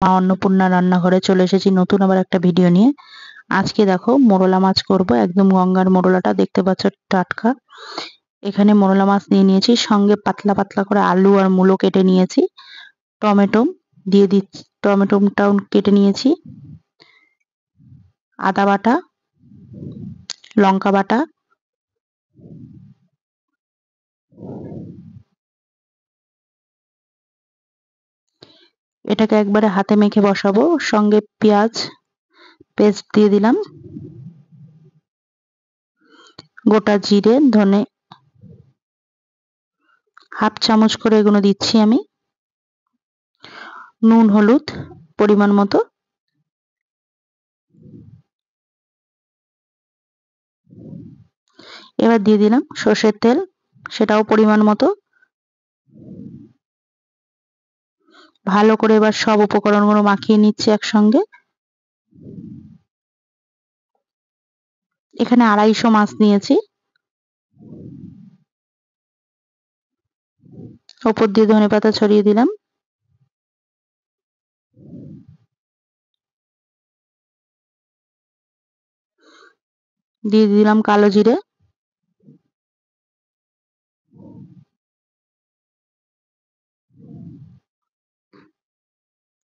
মা অন্নপূর্ণা রান্নাঘরে চলে এসেছি নতুন আবার একটা ভিডিও নিয়ে। আজকে দেখো মোরলা মাছ করব, একদম গঙ্গার মোরলাটা দেখতে পাচ্ছ টাটকা। এখানে মোরলা মাছ নিয়ে নিয়েছি, সঙ্গে পাতলা পাতলা করে আলু আর মূলো কেটে নিয়েছি, টমেটো দিয়ে দিচ্ছি, টমেটোটাও কেটে নিয়েছি, আদা বাটা, লঙ্কা বাটা, এটাকে একবারে হাতে মেখে বসাবো। সঙ্গে পেঁয়াজ পেস্ট দিয়ে দিলাম, গোটা জিরে ধনে হাফ চামচ করে এগুলো দিচ্ছি আমি, নুন হলুদ পরিমাণ মতো, এবার দিয়ে দিলাম সর্ষের তেল, সেটাও পরিমাণ মতো। ভালো করে এবার সব উপকরণগুলো মাখিয়ে নিচ্ছি একসঙ্গে। এখানে 250 মাছ নিয়েছি, ওপর দিয়ে ধনেপাতা ছড়িয়ে দিলাম, দিয়ে দিলাম কালো জিরে,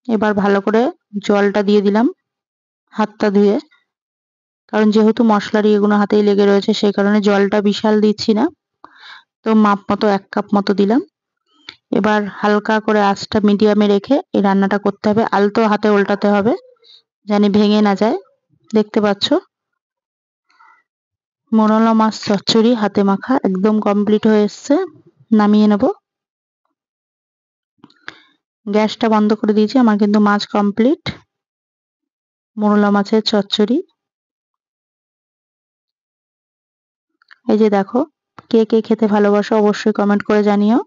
এবার ভালো করে জলটা দিয়ে দিলাম হাতটা ধুয়ে, কারণ যেহেতু মশলার এগুলো হাতেই লেগে রয়েছে সেই কারণে জলটা বিশাল দিচ্ছি না, তো মাপ মতো 1 কাপ মতো দিলাম। এবার হালকা করে আঁচটা মিডিয়ামে রেখে এই রান্নাটা করতে হবে, আলতো হাতে উল্টাতে হবে জানি ভেঙে না যায়। দেখতে পাচ্ছ মোরলা মাছ চচ্চড়ি হাতে মাখা একদম কমপ্লিট হয়ে এসছে, নামিয়ে নেব। গ্যাসটা বন্ধ করে দিয়েছি, আমার কিন্তু মাছ কমপ্লিট। মোরলা মাছের চচ্চড়ি এই যে দেখো, কে কে খেতে ভালোবাসো অবশ্যই কমেন্ট করে জানিও।